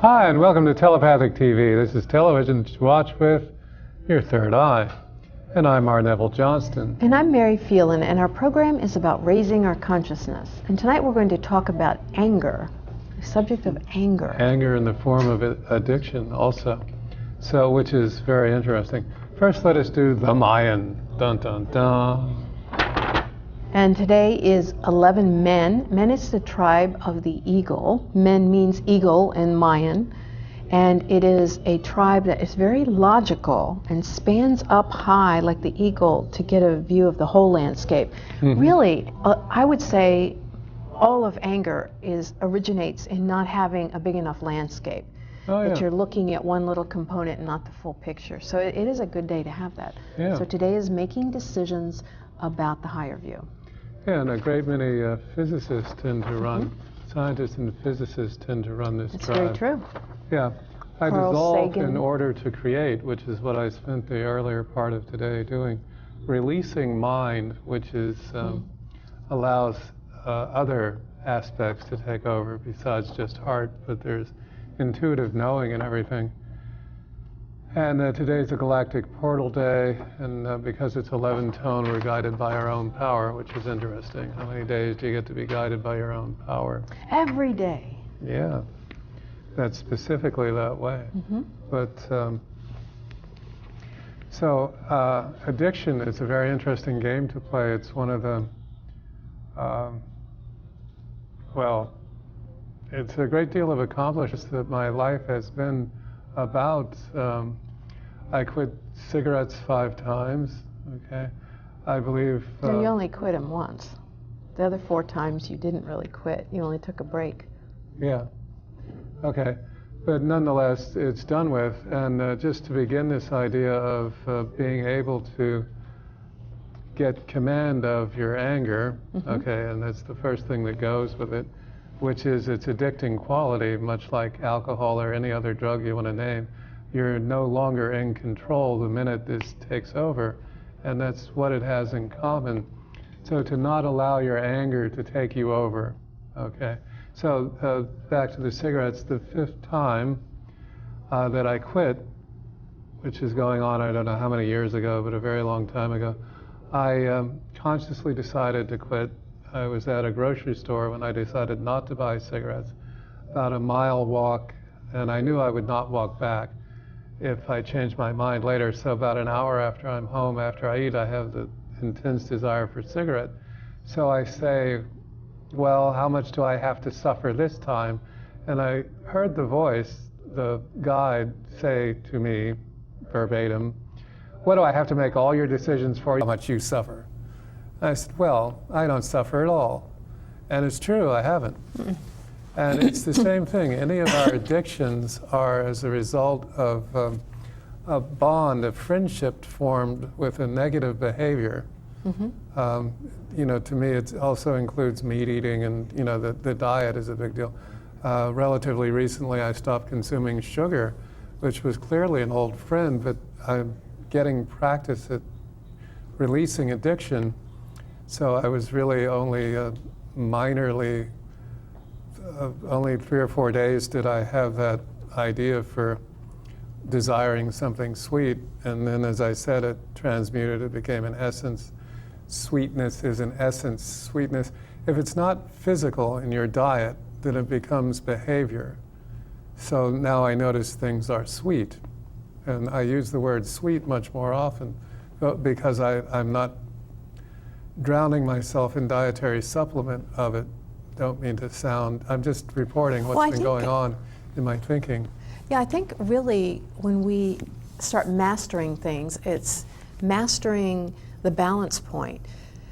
Hi, and welcome to Telepathic TV. This is television to watch with your third eye. And I'm Neville Johnston. And I'm Mary Phelan, and our program is about raising our consciousness. And tonight we're going to talk about anger, the subject of anger. Anger in the form of addiction also, so which is very interesting. First, let us do the Mayan. Dun, dun, dun. And today is 11 men. Men is the tribe of the eagle. Men means eagle in Mayan. And it is a tribe that is very logical and spans up high like the eagle to get a view of the whole landscape. Mm-hmm. Really, I would say all of anger originates in not having a big enough landscape. That you're looking at one little component and not the full picture. So it is a good day to have that. Yeah. So today is making decisions about the higher view. Yeah, and a great many physicists tend to run, scientists and physicists tend to run this tribe. That's very true. Yeah. I Carl dissolve Sagan. in order to create, which is what I spent the earlier part of today doing. Releasing mind, which is allows other aspects to take over besides just heart, but there's intuitive knowing and everything. And today's a galactic portal day, and because it's 11 tone, we're guided by our own power, which is interesting. How many days do you get to be guided by your own power? Every day. Yeah, that's specifically that way. Mm-hmm. But so addiction is a very interesting game to play. It's one of the, well, it's a great deal of accomplishments that my life has been about. I quit cigarettes 5 times, okay? I believe... No, you only quit them once. The other 4 times you didn't really quit. You only took a break. Yeah. Okay. But nonetheless, it's done with. And just to begin this idea of being able to get command of your anger, okay, and that's the first thing that goes with it, which is its addicting quality, much like alcohol or any other drug you want to name. You're no longer in control the minute this takes over, and that's what it has in common. So to not allow your anger to take you over, okay? So back to the cigarettes, the 5th time that I quit, which is going on, I don't know how many years ago, but a very long time ago, I consciously decided to quit. I was at a grocery store when I decided not to buy cigarettes, about a mile walk, and I knew I would not walk back if I changed my mind later. So about an hour after I'm home, after I eat, I have the intense desire for cigarette. So I say, well, how much do I have to suffer this time? And I heard the voice, the guide, say to me, verbatim, what do I have to make all your decisions for you? How much you suffer? I said, well, I don't suffer at all. And it's true, I haven't. And it's the same thing. Any of our addictions are as a result of a bond, a friendship formed with a negative behavior. You know, to me, it also includes meat eating, and, you know, the diet is a big deal. Relatively recently, I stopped consuming sugar, which was clearly an old friend, but I'm getting practice at releasing addiction. So I was really only minorly, only 3 or 4 days did I have that idea for desiring something sweet. And then, as I said, it transmuted, it became an essence. Sweetness is an essence. Sweetness, if it's not physical in your diet, then it becomes behavior. So now I notice things are sweet. And I use the word sweet much more often because I'm not drowning myself in dietary supplement of it. Don't mean to sound, I'm just reporting what's been going on in my thinking. Yeah, I think really when we start mastering things, it's mastering the balance point.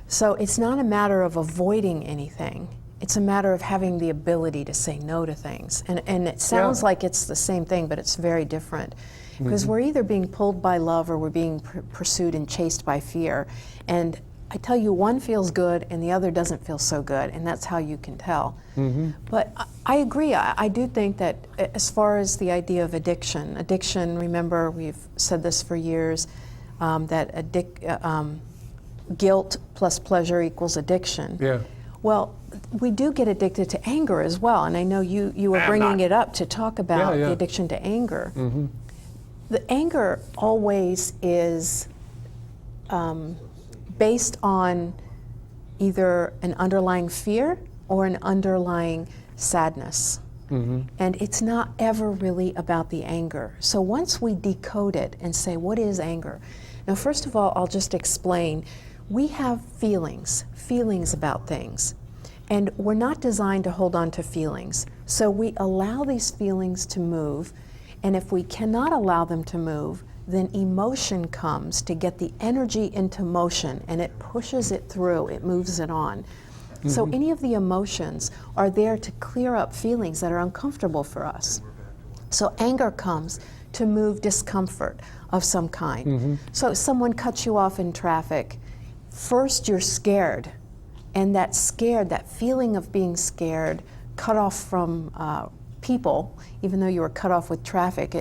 So it's not a matter of avoiding anything. It's a matter of having the ability to say no to things. And it sounds like it's the same thing, but it's very different. Because we're either being pulled by love or we're being pursued and chased by fear. And I tell you, one feels good and the other doesn't feel so good, and that's how you can tell. But I agree. I do think that as far as the idea of addiction, remember, we've said this for years, that guilt plus pleasure equals addiction. Yeah. Well, we do get addicted to anger as well, and I know you were bringing it up to talk about the addiction to anger. Mm-hmm. The anger always is based on either an underlying fear or an underlying sadness. Mm-hmm. And it's not ever really about the anger. So once we decode it and say, what is anger? Now, first of all, I'll just explain. We have feelings about things. And we're not designed to hold on to feelings. So we allow these feelings to move. And if we cannot allow them to move, then emotion comes to get the energy into motion, and it pushes it through, it moves it on. Mm-hmm. So any of the emotions are there to clear up feelings that are uncomfortable for us. So anger comes to move discomfort of some kind. Mm-hmm. So someone cuts you off in traffic. First you're scared, and that feeling of being scared, cut off from people, even though you were cut off with traffic,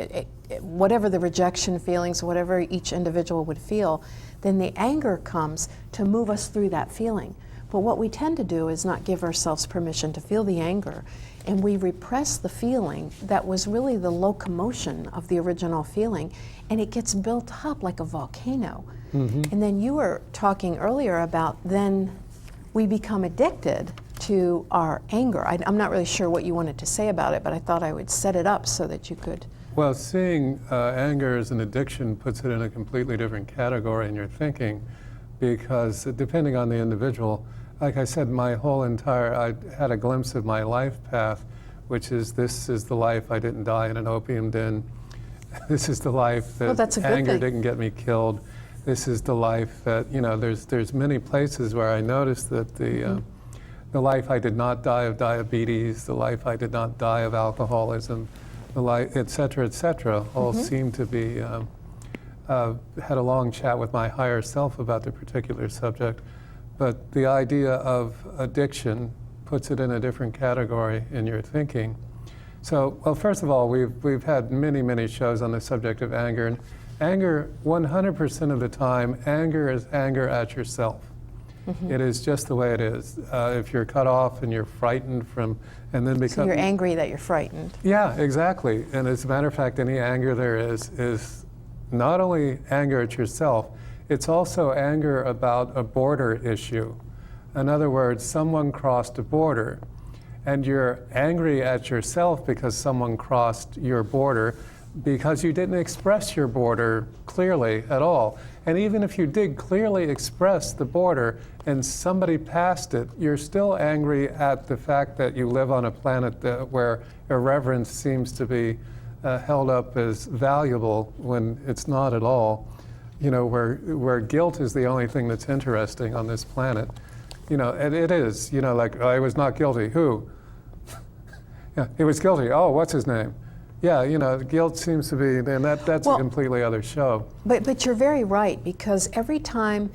whatever the rejection feelings, whatever each individual would feel, then the anger comes to move us through that feeling. But what we tend to do is not give ourselves permission to feel the anger, and we repress the feeling that was really the locomotion of the original feeling, and it gets built up like a volcano. Mm-hmm. And then you were talking earlier about then we become addicted to our anger. I'm not really sure what you wanted to say about it, but I thought I would set it up so that you could. Well, seeing anger as an addiction puts it in a completely different category in your thinking, because depending on the individual, like I said, I had a glimpse of my life path, which is, this is the life I didn't die in an opium den. This is the life that anger didn't get me killed. This is the life that, there's many places where I noticed that the life I did not die of diabetes, the life I did not die of alcoholism, the life, et cetera, all seemed to be, had a long chat with my higher self about the particular subject. But the idea of addiction puts it in a different category in your thinking. So, well, first of all, we've had many shows on the subject of anger. And anger, 100% of the time, anger is anger at yourself. Mm-hmm. It is just the way it is. If you're cut off and you're frightened from, and then so you're angry that you're frightened. Yeah, exactly. And as a matter of fact, any anger there is not only anger at yourself, it's also anger about a border issue. In other words, someone crossed a border, and you're angry at yourself because someone crossed your border, because you didn't express your border clearly at all. And even if you did clearly express the border and somebody passed it, you're still angry at the fact that you live on a planet where irreverence seems to be held up as valuable when it's not at all. Where guilt is the only thing that's interesting on this planet. And it is, like, I was not guilty. Who? Yeah, he was guilty. Oh, what's his name? Yeah, guilt seems to be, and that's a completely other show. But you're very right, because every time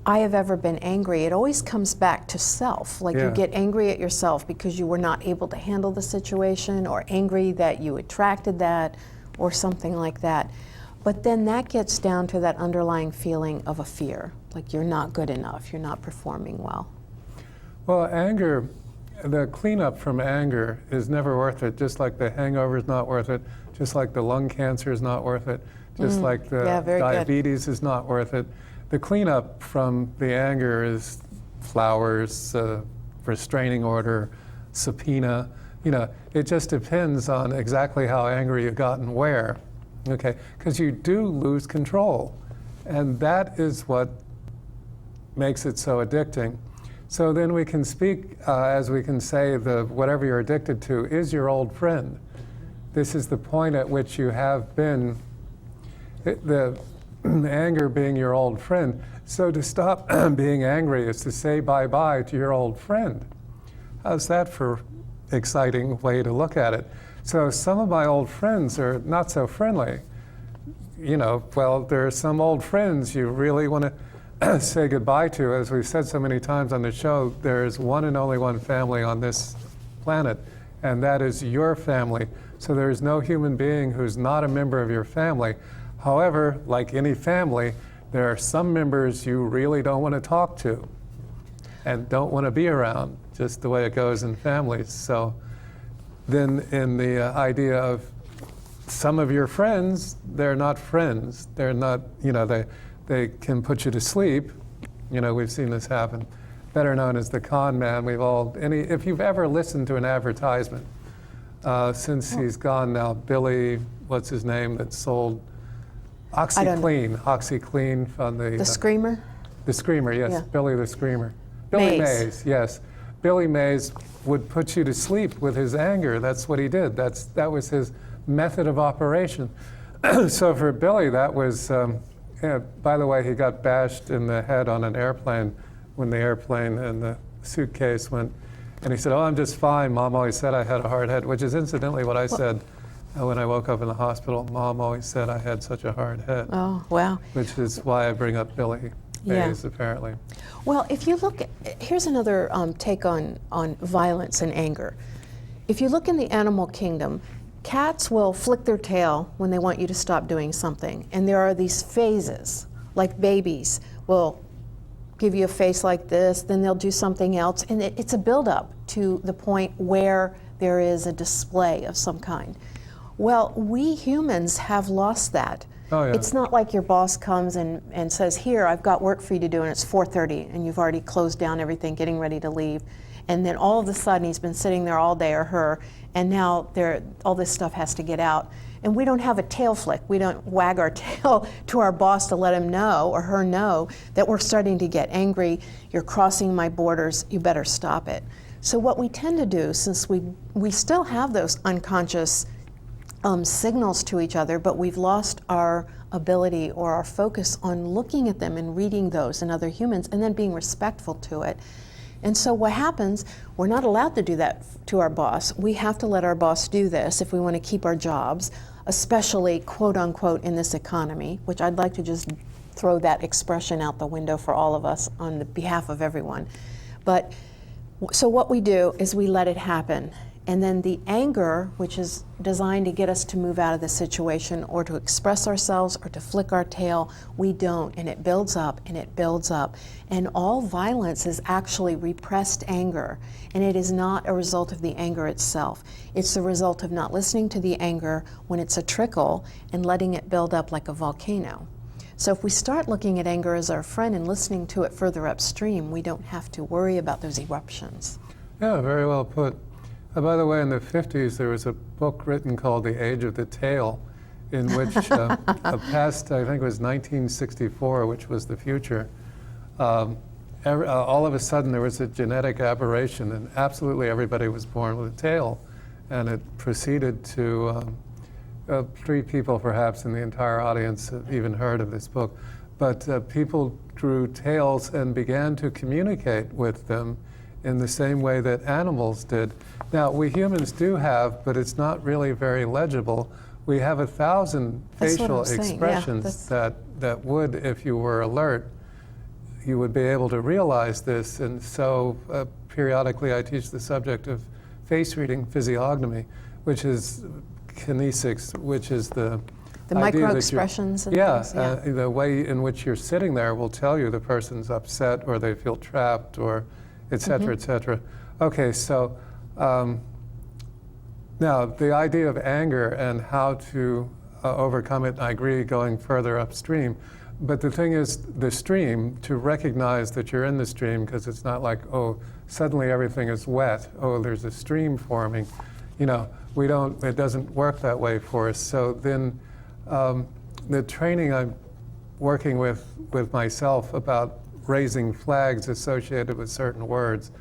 I have ever been angry, it always comes back to self. Like you get angry at yourself because you were not able to handle the situation, or angry that you attracted that, or something like that. But then that gets down to that underlying feeling of a fear, like you're not good enough, you're not performing well. Well, anger, the cleanup from anger is never worth it, just like the hangover is not worth it, just like the lung cancer is not worth it, just like the diabetes is not worth it. The cleanup from the anger is flowers, restraining order, subpoena. It just depends on exactly how angry you got and where. Okay, because you do lose control, and that is what makes it so addicting. So then we can speak, as we can say, whatever you're addicted to is your old friend. This is the point at which you have been, the anger being your old friend. So to stop being angry is to say bye-bye to your old friend. How's that for exciting way to look at it? So some of my old friends are not so friendly. Well, there are some old friends you really want to say goodbye to. As we've said so many times on the show, there is one and only one family on this planet, and that is your family. So there is no human being who's not a member of your family. However, like any family, there are some members you really don't want to talk to and don't want to be around. just the way it goes in families. So then in the idea of some of your friends, they're not friends. They're not, they can put you to sleep. We've seen this happen. Better known as the con man. If you've ever listened to an advertisement, since he's gone now, Billy, what's his name, that sold OxyClean from the Screamer? The Screamer, yes, yeah. Billy the Screamer. Billy Mays, yes. Billy Mays would put you to sleep with his anger. That's what he did. That was his method of operation. So for Billy, that was, by the way, he got bashed in the head on an airplane when the airplane and the suitcase went. And he said, "Oh, I'm just fine. Mom always said I had a hard head," which is incidentally what I said when I woke up in the hospital. Mom always said I had such a hard head. Oh, wow. Which is why I bring up Billy Mays, apparently. Well, if you look, here's another take on violence and anger. If you look in the animal kingdom, cats will flick their tail when they want you to stop doing something. And there are these phases, like babies will give you a face like this, then they'll do something else. And it's a buildup to the point where there is a display of some kind. Well, we humans have lost that. Oh, yeah. It's not like your boss comes and says, "Here, I've got work for you to do," and it's 4:30, and you've already closed down everything, getting ready to leave. And then all of a sudden, he's been sitting there all day, or her, and now all this stuff has to get out. And we don't have a tail flick. We don't wag our tail to our boss to let him know or her know that we're starting to get angry. "You're crossing my borders. You better stop it." So what we tend to do, since we still have those unconscious signals to each other, but we've lost our ability or our focus on looking at them and reading those in other humans and then being respectful to it. And so what happens, we're not allowed to do that to our boss. We have to let our boss do this if we want to keep our jobs, especially quote unquote in this economy, which I'd like to just throw that expression out the window for all of us on the behalf of everyone. But so what we do is we let it happen. And then the anger, which is designed to get us to move out of the situation or to express ourselves or to flick our tail, we don't, and it builds up and it builds up. And all violence is actually repressed anger, and it is not a result of the anger itself. It's the result of not listening to the anger when it's a trickle and letting it build up like a volcano. So if we start looking at anger as our friend and listening to it further upstream, we don't have to worry about those eruptions. Yeah, very well put. By the way, in the 50s, there was a book written called The Age of the Tail, in which a past, I think it was 1964, which was the future, all of a sudden there was a genetic aberration and absolutely everybody was born with a tail. And it proceeded to, 3 people perhaps in the entire audience have even heard of this book, but people grew tails and began to communicate with them in the same way that animals did. Now, we humans do have, but it's not really very legible. We have 1,000 facial expressions that would, if you were alert, you would be able to realize this. And so periodically I teach the subject of face reading physiognomy, which is kinesics, which is the micro expressions and things. The way in which you're sitting there will tell you the person's upset or they feel trapped or et cetera, et cetera. Okay, so now the idea of anger and how to overcome it, I agree, going further upstream. But the thing is, the stream, to recognize that you're in the stream, because it's not like, oh, suddenly everything is wet, oh, there's a stream forming. You know, it doesn't work that way for us. So then the training I'm working with myself about raising flags associated with certain words.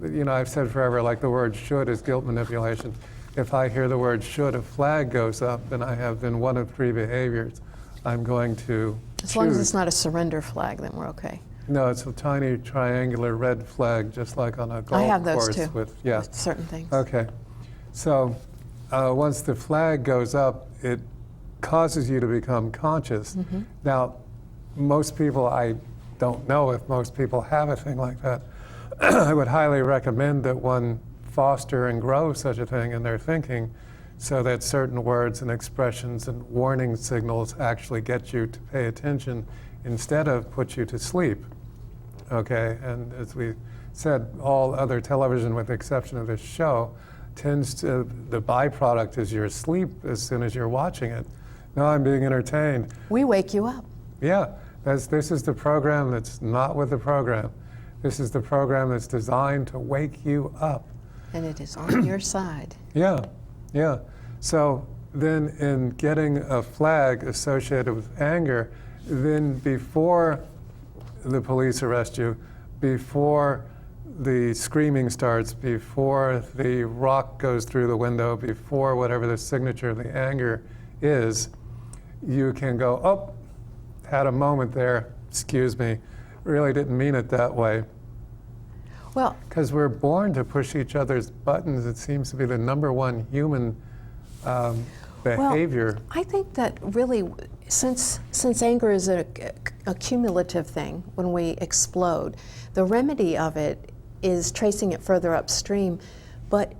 You know, I've said forever, like the word should is guilt manipulation. If I hear the word should, a flag goes up, and I have been one of 3 behaviors, I'm going to As long as it's not a surrender flag, then we're okay. No, it's a tiny triangular red flag, just like on a golf course. I have those too, with certain things. Okay. So once the flag goes up, it causes you to become conscious. Now, most people, I don't know if most people have a thing like that. I would highly recommend that one foster and grow such a thing in their thinking so that certain words and expressions and warning signals actually get you to pay attention instead of put you to sleep. Okay, and as we said, all other television, with the exception of this show, tends to, the byproduct is you're asleep as soon as you're watching it. No, I'm being entertained. We wake you up. Yeah, this is the program that's not with the program. This is the program that's designed to wake you up. And it is on your side. Yeah, yeah. So then in getting a flag associated with anger, then before the police arrest you, before the screaming starts, before the rock goes through the window, before whatever the signature of the anger is, you can go, oh, had a moment there, excuse me, really didn't mean it that way. Well, because we're born to push each other's buttons. It seems to be the number one human behavior. Well, I think that really, since anger is a cumulative thing, when we explode, the remedy of it is tracing it further upstream, but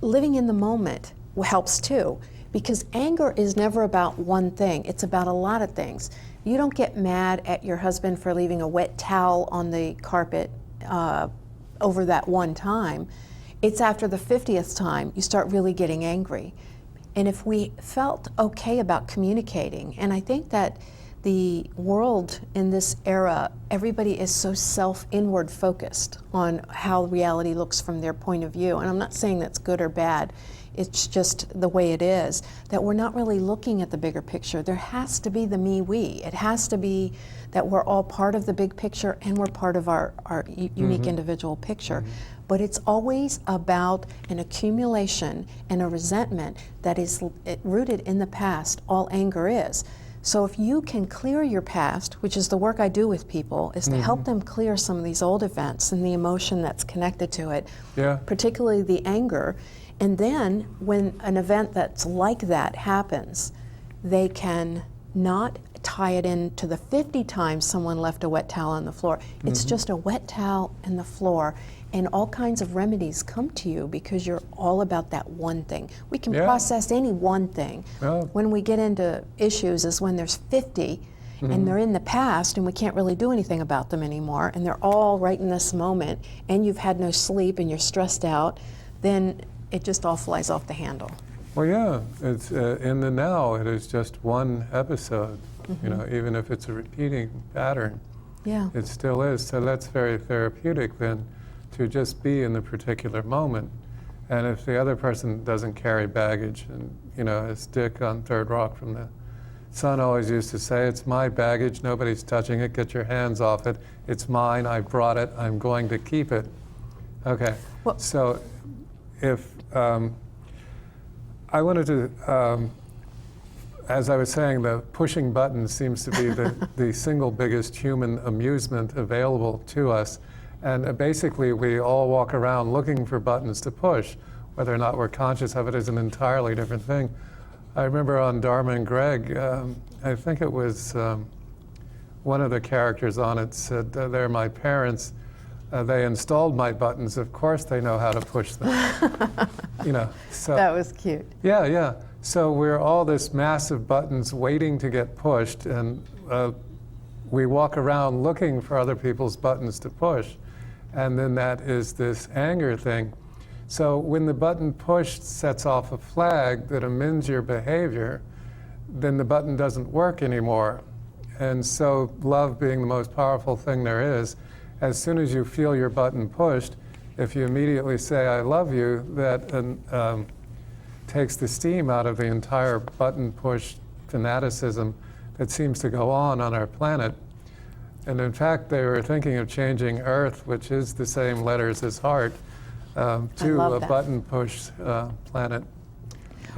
living in the moment helps too, because anger is never about one thing. It's about a lot of things. You don't get mad at your husband for leaving a wet towel on the carpet over that one time. It's after the 50th time you start really getting angry. And if we felt okay about communicating, and I think that the world in this era, everybody is so inward focused on how reality looks from their point of view. And I'm not saying that's good or bad, it's just the way it is, that we're not really looking at the bigger picture. There has to be the me-we. It has to be that we're all part of the big picture and we're part of our unique individual picture. But it's always about an accumulation and a resentment that is rooted in the past. All anger is. So if you can clear your past, which is the work I do with people, is to help them clear some of these old events and the emotion that's connected to it, particularly the anger. And then when an event that's like that happens, they can not tie it into the 50 times someone left a wet towel on the floor. It's just a wet towel in the floor, and all kinds of remedies come to you because you're all about that one thing. We can process any one thing. When we get into issues is when there's 50 and they're in the past and we can't really do anything about them anymore, and they're all right in this moment, and you've had no sleep and you're stressed out, then it just all flies off the handle. Well, yeah, it's in the now. It is just one episode. You know, even if it's a repeating pattern, it still is. So that's very therapeutic then, to just be in the particular moment. And if the other person doesn't carry baggage, and you know, as Dick on Third Rock from the Sun always used to say, it's my baggage, nobody's touching it, get your hands off it, it's mine, I brought it, I'm going to keep it. Okay, well, so if I wanted to, as I was saying, the pushing buttons seems to be the single biggest human amusement available to us. And basically, we all walk around looking for buttons to push. Whether or not we're conscious of it is an entirely different thing. I remember on Dharma and Greg, I think it was one of the characters on it said, they're my parents. They installed my buttons. Of course they know how to push them. You know, so that was cute. Yeah, yeah. So we're all this massive buttons waiting to get pushed, and we walk around looking for other people's buttons to push. And then that is this anger thing. So when the button pushed sets off a flag that amends your behavior, then the button doesn't work anymore. And so love being the most powerful thing there is, as soon as you feel your button pushed, if you immediately say, I love you, that takes the steam out of the entire button push fanaticism that seems to go on our planet. And in fact, they were thinking of changing Earth, which is the same letters as heart, to a button push planet,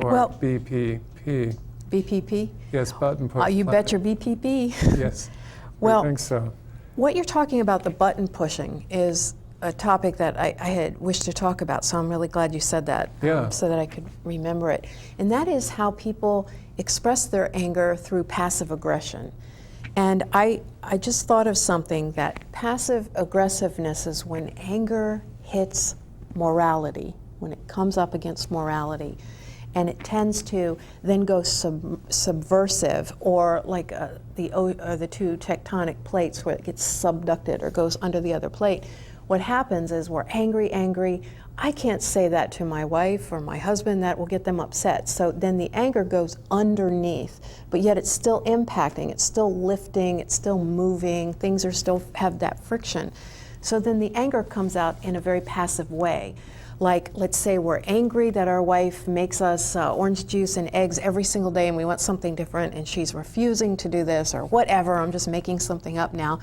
or BPP. BPP? Yes, button push. You bet your BPP. Yes, well, I think so. What you're talking about, the button pushing, is a topic that I had wished to talk about, so I'm really glad you said that, so that I could remember it. And that is how people express their anger through passive aggression. And I just thought of something, that passive aggressiveness is when anger hits morality, when it comes up against morality. And it tends to then go subversive, or like the two tectonic plates where it gets subducted or goes under the other plate. what happens is we're angry. I can't say that to my wife or my husband, that will get them upset. So then the anger goes underneath, but yet it's still impacting, it's still lifting, it's still moving, things are still have that friction. So then the anger comes out in a very passive way. Like, let's say we're angry that our wife makes us orange juice and eggs every single day and we want something different and she's refusing to do this or whatever, I'm just making something up now.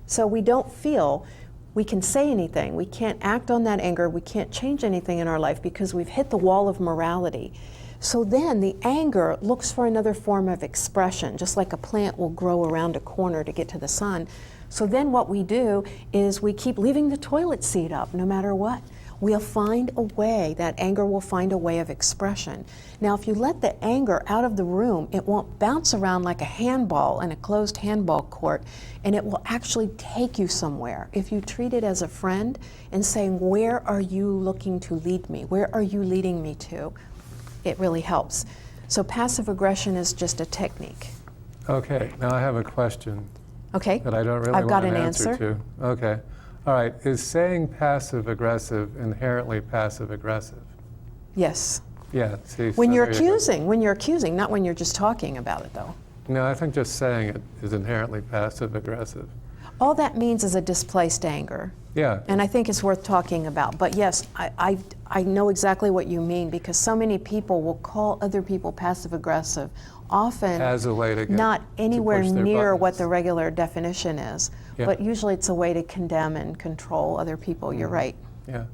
So we don't feel we can say anything. We can't act on that anger. We can't change anything in our life because we've hit the wall of morality. So then the anger looks for another form of expression, just like a plant will grow around a corner to get to the sun. So then what we do is we keep leaving the toilet seat up no matter what. We'll find a way, that anger will find a way of expression. Now, if you let the anger out of the room, it won't bounce around like a handball in a closed handball court, and it will actually take you somewhere. If you treat it as a friend and saying, where are you looking to lead me? Where are you leading me to? It really helps. So passive aggression is just a technique. Okay, now I have a question. Okay. That I don't really I've got want an an answer to. Okay. All right, is saying passive-aggressive inherently passive-aggressive? Yes. Yeah, see. When so you're there you go. accusing, not when you're just talking about it, though. No, I think just saying it is inherently passive-aggressive. All that means is a displaced anger. Yeah. And I think it's worth talking about. But yes, I know exactly what you mean, because so many people will call other people passive-aggressive, often As a way to get, not anywhere to push their near what buttons. the regular definition is. Yeah. But usually it's a way to condemn and control other people. You're right. Yeah.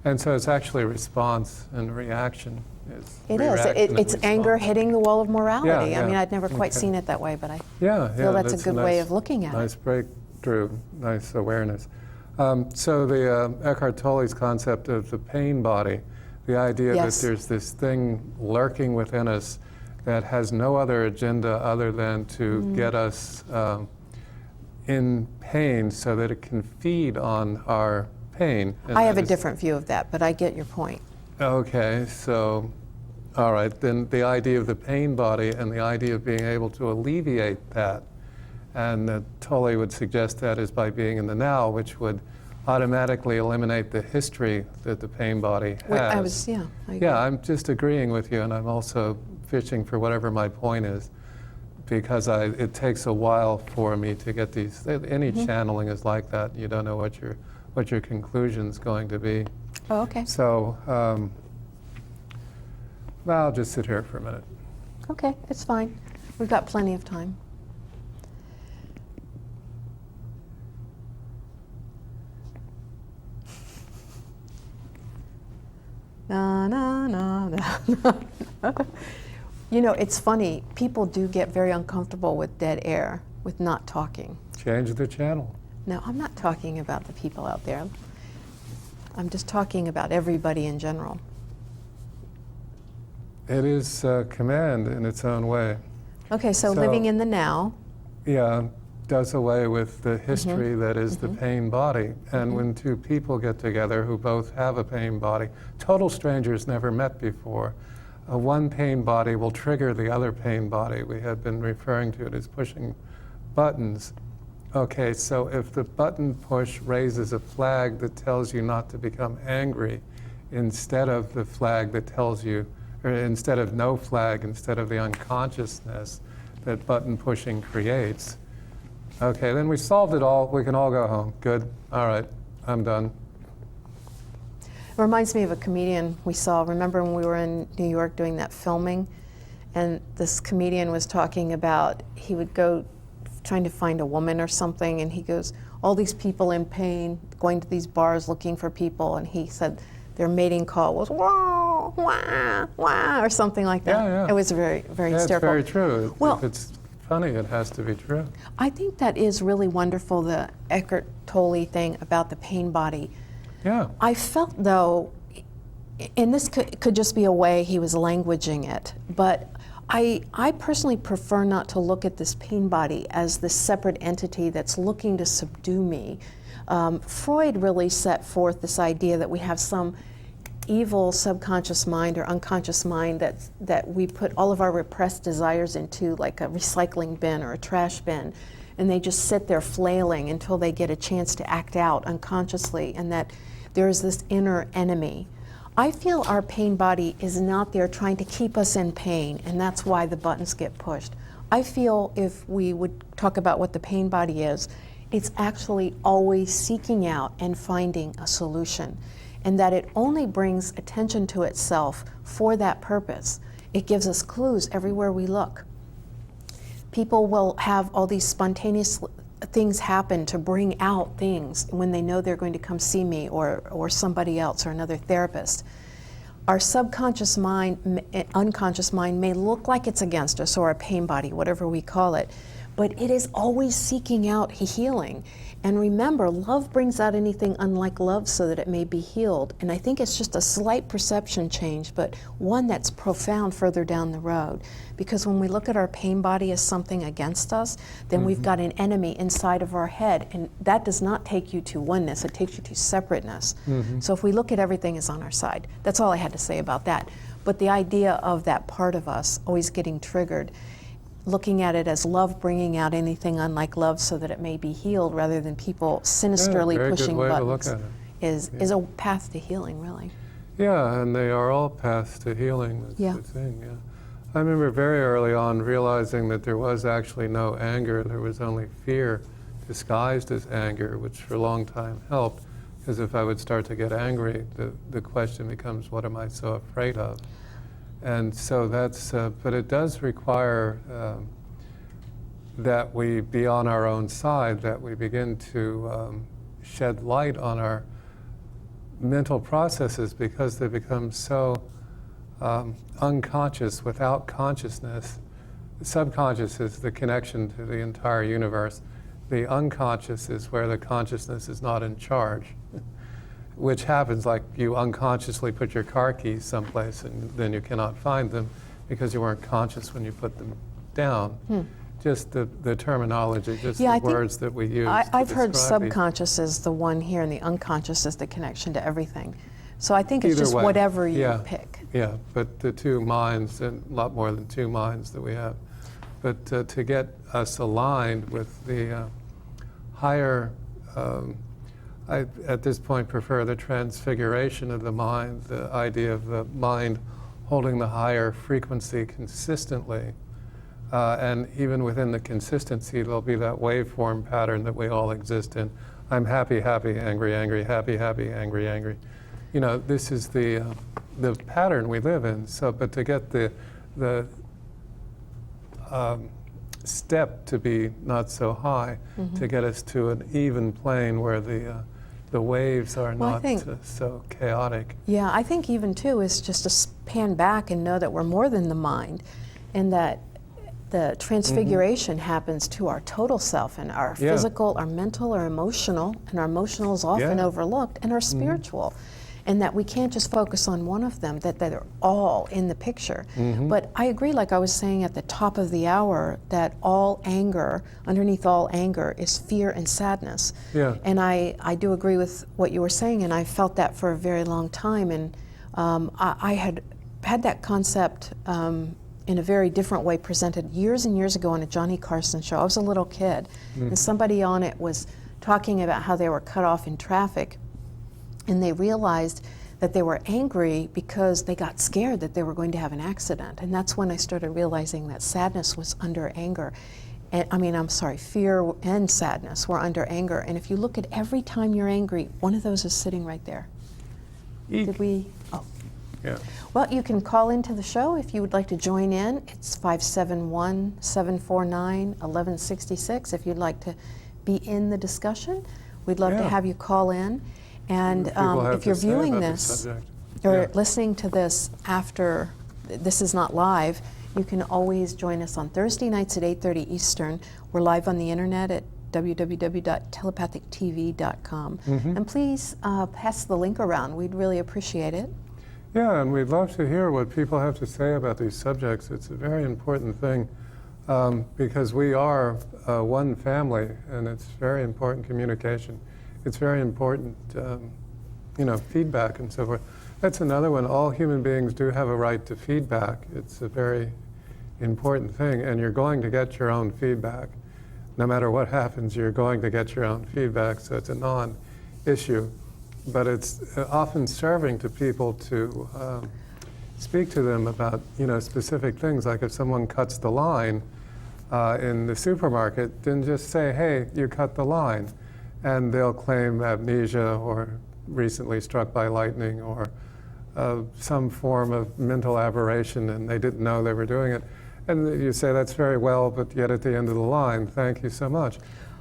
And so it's actually response and reaction. It is. reaction and It's anger response. hitting the wall of morality. Yeah, I mean, yeah. I'd never quite Okay. seen it that way, but I Yeah, feel that's a good way nice- of looking at Nice it. breakthrough, nice awareness. So the Eckhart Tolle's concept of the pain body, the idea Yes. that there's this thing lurking within us that has no other agenda other than to get us in pain so that it can feed on our pain. And I have that a is- different view of that, but I get your point. Okay, so, all right, then the idea of the pain body and the idea of being able to alleviate that, and Tolle would suggest that is by being in the now, which would automatically eliminate the history that the pain body has. I agree. Yeah, I'm just agreeing with you, and I'm also fishing for whatever my point is, because it takes a while for me to get these. Any channeling is like that. You don't know what your conclusion's going to be. Oh, okay. So, well, I'll just sit here for a minute. Okay, it's fine. We've got plenty of time. Na, na, na, na, na. You know, it's funny. People do get very uncomfortable with dead air, with not talking. Change the channel. No, I'm not talking about the people out there. I'm just talking about everybody in general. It is command in its own way. Okay, so living in the now. Yeah, does away with the history that is the pain body. And when two people get together who both have a pain body, total strangers never met before, one pain body will trigger the other pain body. We have been referring to it as pushing buttons. Okay, so if the button push raises a flag that tells you not to become angry, instead of the flag that tells you, or instead of no flag, instead of the unconsciousness that button pushing creates, okay, then we solved it all. We can all go home. Good. All right, I'm done. It reminds me of a comedian we saw. Remember when we were in New York doing that filming? And this comedian was talking about, he would go trying to find a woman or something, and he goes, all these people in pain, going to these bars looking for people, and he said their mating call was wah, wah, wah, or something like that. Yeah, yeah. It was very, very Yeah, it's hysterical. very true. Well, if it's funny, it has to be true. I think that is really wonderful, the Eckhart Tolle thing about the pain body. Yeah. I felt, though, and this could just be a way he was languaging it, but I personally prefer not to look at this pain body as this separate entity that's looking to subdue me. Freud really set forth this idea that we have some evil subconscious mind or unconscious mind that we put all of our repressed desires into, like a recycling bin or a trash bin. and they just sit there flailing until they get a chance to act out unconsciously, and that there is this inner enemy. I feel our pain body is not there trying to keep us in pain, and that's why the buttons get pushed. I feel if we would talk about what the pain body is, it's actually always seeking out and finding a solution, and that it only brings attention to itself for that purpose. It gives us clues everywhere we look. People will have all these spontaneous things happen to bring out things when they know they're going to come see me or somebody else or another therapist. Our subconscious mind, unconscious mind may look like it's against us, or a pain body, whatever we call it, but it is always seeking out healing. And remember, love brings out anything unlike love so that it may be healed. And I think it's just a slight perception change, but one that's profound further down the road. Because when we look at our pain body as something against us, then we've got an enemy inside of our head. And that does not take you to oneness, it takes you to separateness. So if we look at everything as on our side, that's all I had to say about that. But the idea of that part of us always getting triggered, looking at it as love bringing out anything unlike love so that it may be healed, rather than people sinisterly pushing buttons, is a path to healing, really. Yeah, and they are all paths to healing. That's the thing, yeah. I remember very early on realizing that there was actually no anger, there was only fear disguised as anger, which for a long time helped, because if I would start to get angry, the question becomes, what am I so afraid of? And so that's, but it does require that we be on our own side, that we begin to shed light on our mental processes, because they become so unconscious without consciousness. The subconscious is the connection to the entire universe. The unconscious is where the consciousness is not in charge. Which happens like you unconsciously put your car keys someplace and then you cannot find them because you weren't conscious when you put them down. Just the terminology, just the words that we use. I've heard subconscious is the one here and the unconscious is the connection to everything. So I think it's just whatever you pick. Yeah, but the two minds, and a lot more than two minds that we have. But to get us aligned with the higher I, at this point, prefer the transfiguration of the mind, the idea of the mind holding the higher frequency consistently. And even within the consistency, there'll be that waveform pattern that we all exist in. I'm happy, happy, angry, angry, happy, happy, angry, angry. You know, this is the pattern we live in. So, but to get the step to be not so high, to get us to an even plane where the waves are not so chaotic. Yeah, I think even too is just to pan back and know that we're more than the mind, and that the transfiguration happens to our total self, and our physical, our mental, our emotional, and our emotional is often overlooked, and our spiritual. And that we can't just focus on one of them, that they're all in the picture. But I agree, like I was saying at the top of the hour, that all anger, underneath all anger, is fear and sadness. And I do agree with what you were saying, and I felt that for a very long time. And I had that concept in a very different way presented years and years ago on a Johnny Carson show. I was a little kid, and somebody on it was talking about how they were cut off in traffic. And they realized that they were angry because they got scared that they were going to have an accident. And that's when I started realizing that sadness was under anger. And, fear and sadness were under anger. And if you look at every time you're angry, one of those is sitting right there. Did we? Oh. Yeah. Well, you can call into the show if you would like to join in. It's 571-749-1166 if you'd like to be in the discussion. We'd love to have you call in. And if you're viewing this or listening to this after this is not live, you can always join us on Thursday nights at 8:30 Eastern. We're live on the internet at www.telepathictv.com. And please pass the link around. We'd really appreciate it. Yeah, and we'd love to hear what people have to say about these subjects. It's a very important thing because we are one family, and it's very important communication. It's very important, feedback and so forth. That's another one. All human beings do have a right to feedback. It's a very important thing, and you're going to get your own feedback. no matter what happens, you're going to get your own feedback, so it's a non-issue. But it's often serving to people to speak to them about, specific things. Like if someone cuts the line in the supermarket, then just say, hey, you cut the line. And they'll claim amnesia or recently struck by lightning or some form of mental aberration, and they didn't know they were doing it. And you say, that's very well, but yet at the end of the line, thank you so much.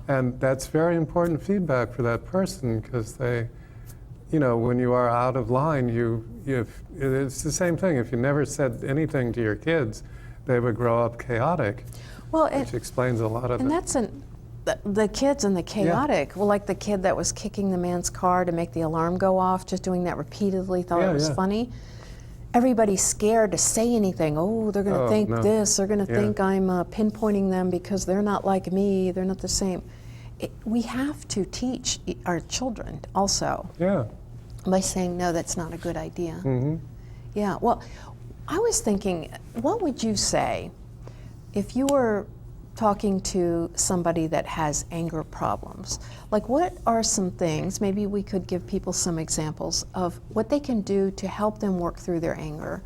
And that's very important feedback for that person, because they, when you are out of line, it's the same thing. If you never said anything to your kids, they would grow up chaotic, which explains a lot of it. And that's the kids and the chaotic. Well, like the kid that was kicking the man's car to make the alarm go off, just doing that repeatedly, thought it was funny. Everybody's scared to say anything. Oh, they're going to think this. They're going to think I'm pinpointing them because they're not like me. They're not the same. We have to teach our children also. Yeah. By saying, no, that's not a good idea. Mm-hmm. Yeah. Well, I was thinking, what would you say if you were talking to somebody that has anger problems? Like, what are some things, maybe we could give people some examples of what they can do to help them work through their anger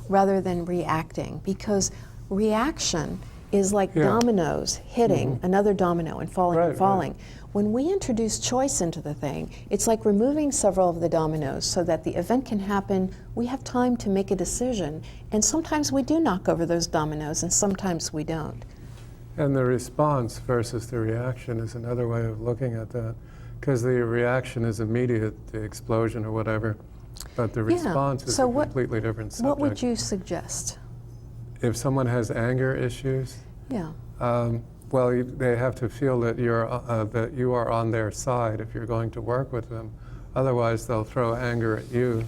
rather than reacting? Because reaction is like dominoes hitting another domino and falling and falling. When we introduce choice into the thing, it's like removing several of the dominoes so that the event can happen. We have time to make a decision, and sometimes we do knock over those dominoes and sometimes we don't. And the response versus the reaction is another way of looking at that, because the reaction is immediate, the explosion or whatever, but the response is a completely different subject. What would you suggest? If someone has anger issues, well, they have to feel that you are on their side if you're going to work with them. Otherwise, they'll throw anger at you.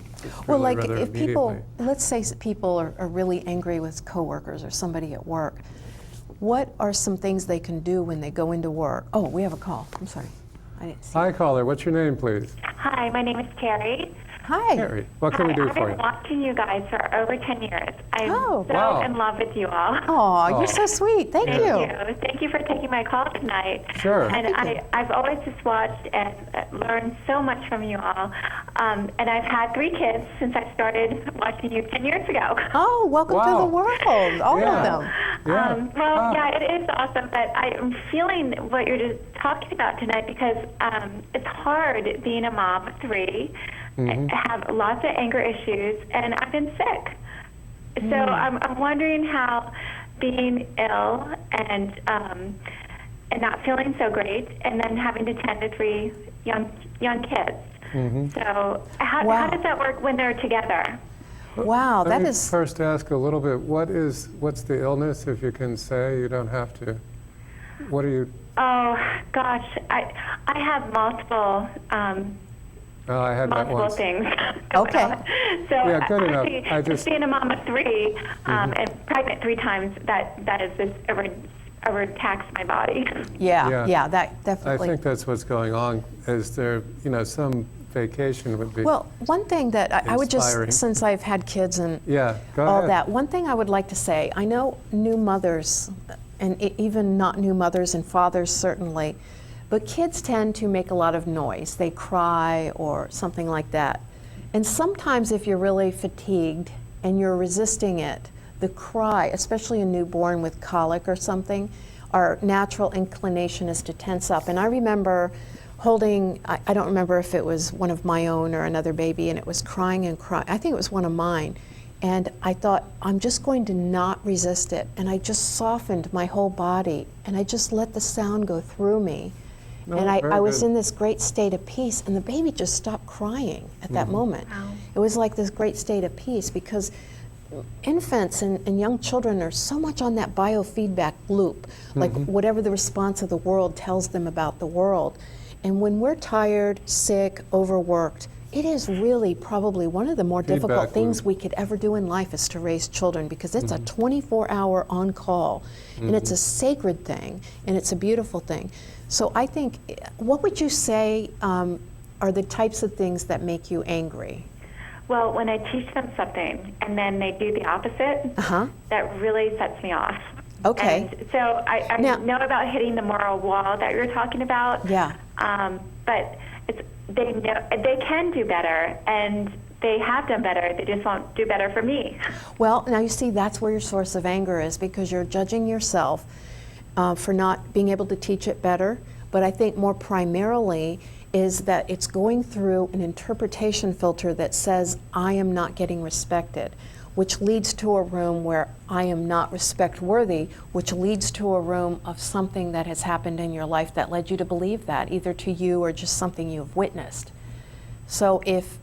Well, like if people, let's say people are really angry with coworkers or somebody at work, what are some things they can do when they go into work? Oh, we have a call. I'm sorry. I didn't see. Hi, caller. What's your name, please? Hi, my name is Terry. Hi. Terry. What can we do for you? I've been watching you guys for over 10 years. I'm so in love with you all. Oh, you're so sweet. Thank you. Thank you for taking my call tonight. Sure. And I've always just watched and learned so much from you all. And I've had 3 kids since I started watching you 10 years ago. Oh, welcome to the world, all of them. It is awesome, but I'm feeling what you're just talking about tonight, because it's hard being a mom of 3. I have lots of anger issues, and I've been sick. So I'm wondering how being ill and not feeling so great, and then having to tend to 3 young kids. So how does that work when they're together? Wow, Let me first ask a little bit. What's the illness, if you can say? You don't have to. What are you? Oh gosh, I have multiple. I had that once. Things. Okay. So good enough. just being a mom of 3 and pregnant 3 times, that is just overtaxed my body. Yeah, that definitely. I think that's what's going on. Is there, some vacation would be. Well, one thing that I would just, since I've had kids and all that, one thing I would like to say, I know new mothers, and even not new mothers and fathers certainly, but kids tend to make a lot of noise. They cry or something like that. And sometimes if you're really fatigued and you're resisting it, the cry, especially a newborn with colic or something, our natural inclination is to tense up. And I remember holding, I don't remember if it was one of my own or another baby, and it was crying and crying. I think it was one of mine. And I thought, I'm just going to not resist it. And I just softened my whole body, and I just let the sound go through me. And I was in this great state of peace, and the baby just stopped crying at that moment. Wow. It was like this great state of peace, because infants and young children are so much on that biofeedback loop, like whatever the response of the world tells them about the world. And when we're tired, sick, overworked, it is really probably one of the more difficult things we could ever do in life is to raise children, because it's a 24-hour on-call, and it's a sacred thing, and it's a beautiful thing. So I think, what would you say are the types of things that make you angry? Well, when I teach them something and then they do the opposite, that really sets me off. Okay. And so I know about hitting the moral wall that you're talking about. Yeah. But they can do better, and they have done better. They just won't do better for me. Well, now you see, that's where your source of anger is, because you're judging yourself for not being able to teach it better. But I think more primarily is that it's going through an interpretation filter that says, I am not getting respected, which leads to a room where I am not respect worthy, which leads to a room of something that has happened in your life that led you to believe that, either to you or just something you've witnessed. So if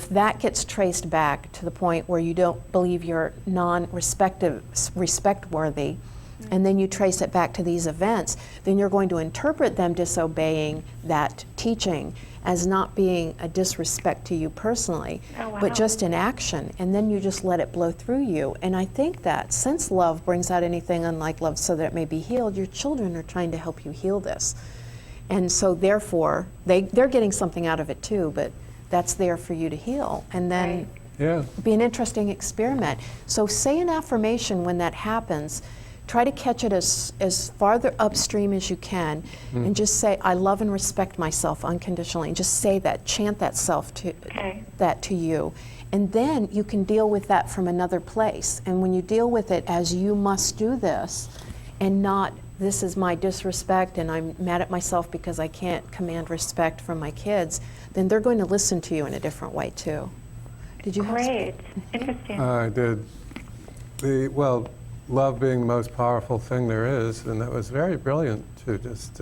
that gets traced back to the point where you don't believe you're respect worthy, and then you trace it back to these events, then you're going to interpret them disobeying that teaching as not being a disrespect to you personally, but just in action. And then you just let it blow through you. And I think that since love brings out anything unlike love so that it may be healed, your children are trying to help you heal this. And so therefore, they're getting something out of it too, but that's there for you to heal. And then be an interesting experiment. So say an affirmation when that happens. Try to catch it as farther upstream as you can, and just say, I love and respect myself unconditionally, and just say that, chant that that to you. And then you can deal with that from another place. And when you deal with it as you must do this, and not this is my disrespect and I'm mad at myself because I can't command respect from my kids, then they're going to listen to you in a different way too. Did you have Great. Interesting. I did. Love being the most powerful thing there is, and that was very brilliant to just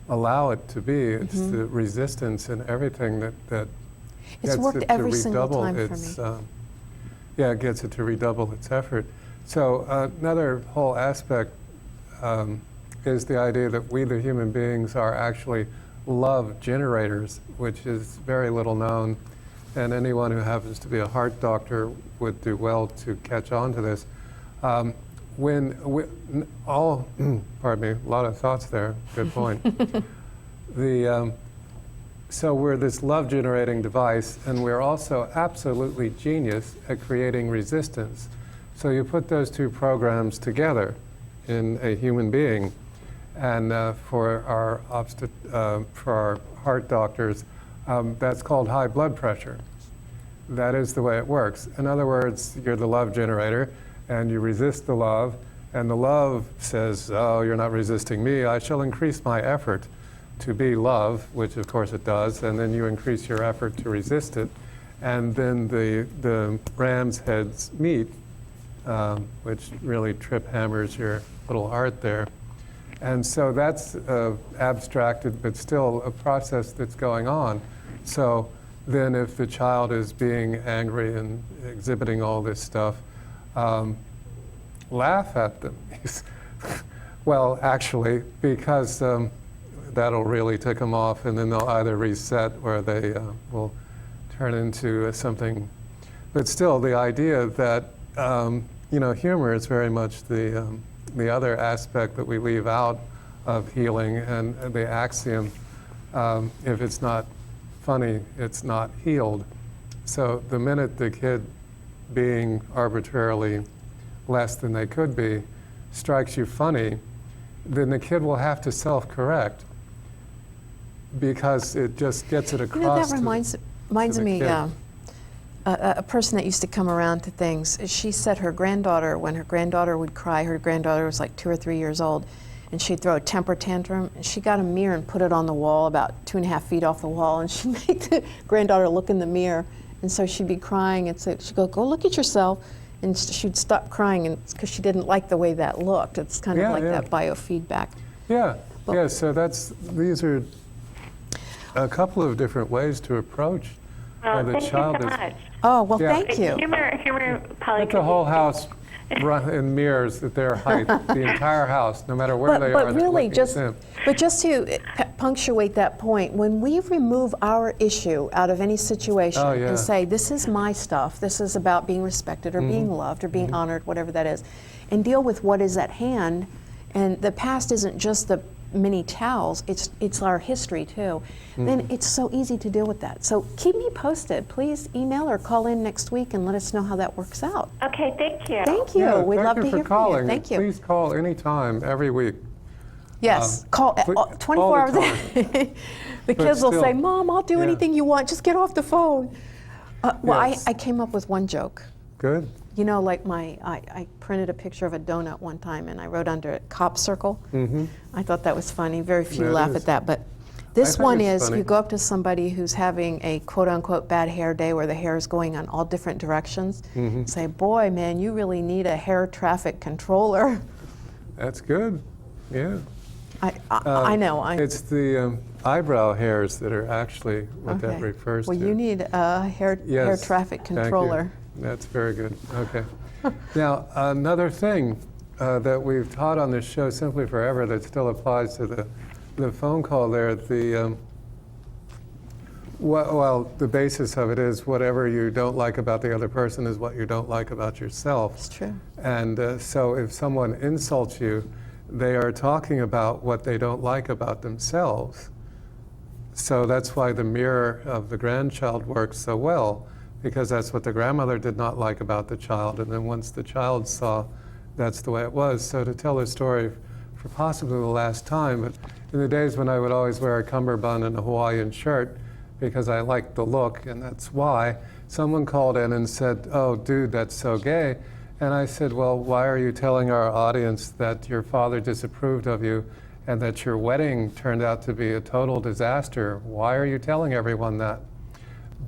allow it to be. It's the resistance and everything that it's gets worked it every to single redouble time its, for me. It gets it to redouble its effort. So another whole aspect is the idea that we, the human beings, are actually love generators, which is very little known, and anyone who happens to be a heart doctor would do well to catch on to this. Pardon me, a lot of thoughts there, good point. So we're this love generating device, and we're also absolutely genius at creating resistance. So you put those two programs together in a human being, and for our heart doctors, that's called high blood pressure. That is the way it works. In other words, you're the love generator, and you resist the love, and the love says, oh, you're not resisting me, I shall increase my effort to be love, which of course it does, and then you increase your effort to resist it, and then the ram's heads meet, which really trip hammers your little heart there. And so that's abstracted, but still a process that's going on. So then if the child is being angry and exhibiting all this stuff, laugh at them. Well, actually, because that'll really tick them off, and then they'll either reset or they will turn into something. But still, the idea that humor is very much the other aspect that we leave out of healing, and the axiom: if it's not funny, it's not healed. So the minute the kid being arbitrarily less than they could be strikes you funny, then the kid will have to self-correct because it just gets it across. That reminds me, a person that used to come around to things, she said her granddaughter, when her granddaughter would cry, her granddaughter was like 2 or 3 years old, and she'd throw a temper tantrum, and she got a mirror and put it on the wall about 2.5 feet off the wall, and she made the granddaughter look in the mirror, and so she'd be crying, and so she'd go look at yourself, and she'd stop crying, and because she didn't like the way that looked. It's kind of like that biofeedback. So these are a couple of different ways to approach the child. Thank you so much. Oh, well, thank you. Humor probably Let the whole house run in mirrors at their height, the entire house, no matter where they are. But really, just to punctuate that point, when we remove our issue out of any situation and say, this is my stuff, this is about being respected or being loved or being honored, whatever that is, and deal with what is at hand, and the past isn't just the many towels, it's our history too, then it's so easy to deal with that. So keep me posted. Please email or call in next week and let us know how that works out. Okay, thank you. Thank you. Yeah, We'd thank love you to for hear calling. from you. Thank you. Please call anytime, every week. Yes, call all 24 hours the a day. The But kids will still, say, Mom, I'll do yeah. anything you want. Just get off the phone. Well, Yes. I came up with one joke. Good. You know, like I printed a picture of a donut one time and I wrote under it, cop circle. I thought that was funny. Very few That laugh is. at that. But this think one it's is, funny. you go up to somebody who's having a quote unquote bad hair day where the hair is going on all different directions. Say, boy, man, you really need a hair traffic controller. That's good. Yeah. I know. It's the eyebrow hairs that are actually what that Okay. refers Well, to. you need a hair Yes, traffic thank you. controller. That's very good. Okay. Now, another thing that we've taught on this show simply forever that still applies to the phone call there, well, the basis of it is whatever you don't like about the other person is what you don't like about yourself. It's true. And so if someone insults you, they are talking about what they don't like about themselves. So that's why the mirror of the grandchild works so well, because that's what the grandmother did not like about the child. And then once the child saw that's the way it was. So to tell a story for possibly the last time, but in the days when I would always wear a cummerbund and a Hawaiian shirt because I liked the look, and that's why, someone called in and said, "Oh, dude, that's so gay." And I said, "Well, why are you telling our audience that your father disapproved of you and that your wedding turned out to be a total disaster? Why are you telling everyone that?"